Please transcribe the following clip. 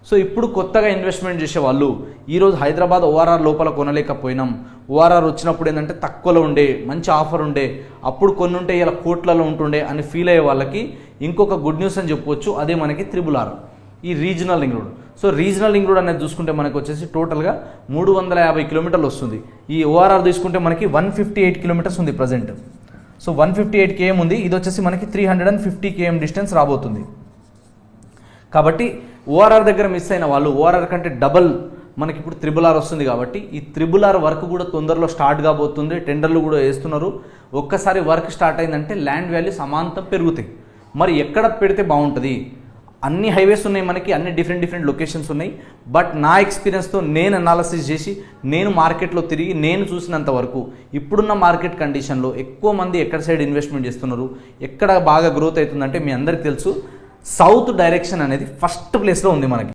So ఇప్పుడు కొత్తగా investment చేసే వాళ్ళు ఈరోజు హైదరాబాద్ ఓఆర్ఆర్ లోపల కొనలేకపోయినాం, ఓఆర్ఆర్ వచ్చినప్పుడు ఏంటంటే తక్కువలో ఉండే మంచి ఆఫర్ ఉండే, అప్పుడు కొన్ని ఉంటే ఇలా కోట్లలో ఉంటుండే అని ఫీల్ అయ్యే వాళ్ళకి ఇంకొక గుడ్ న్యూస్ అని చెప్పవచ్చు. అదే మనకి RRR, ఈ regional ring road. So regional ring road అనేది చూసుకుంటే మనకు వచ్చేసి టోటల్గా 350 కిలోమీటర్లు వస్తుంది. ఈ ఓఆర్ఆర్ తీసుకుంటే మనకి 158 కిలోమీటర్స్ ఉంది ప్రజెంట్. సో 158 km ఉంది, ఇది వచ్చేసి మనకి 350 km డిస్టెన్స్ రాబోతుంది. కాబట్టి ఓఆర్ఆర్ దగ్గర మిస్ అయిన వాళ్ళు ఓఆర్ఆర్ కంటే డబల్ మనకి ఇప్పుడు RRR వస్తుంది. కాబట్టి ఈ RRR వర్క్ కూడా తొందరలో స్టార్ట్ కాబోతుంది, టెండర్లు కూడా వేస్తున్నారు. ఒక్కసారి వర్క్ స్టార్ట్ అయిందంటే ల్యాండ్ వాల్యూస్ అమాంతం పెరుగుతాయి. మరి ఎక్కడ పెడితే బాగుంటుంది? అన్ని హైవేస్ ఉన్నాయి మనకి, అన్ని డిఫరెంట్ లొకేషన్స్ ఉన్నాయి. బట్ నా ఎక్స్పీరియన్స్తో నేను అనాలసిస్ చేసి నేను మార్కెట్లో తిరిగి నేను చూసినంత వరకు ఇప్పుడున్న మార్కెట్ కండిషన్లో ఎక్కువ మంది ఎక్కడ సైడ్ ఇన్వెస్ట్మెంట్ చేస్తున్నారు, ఎక్కడ బాగా గ్రోత్ అవుతుందంటే మీ అందరికీ తెలుసు, సౌత్ డైరెక్షన్ అనేది ఫస్ట్ ప్లేస్లో ఉంది మనకి.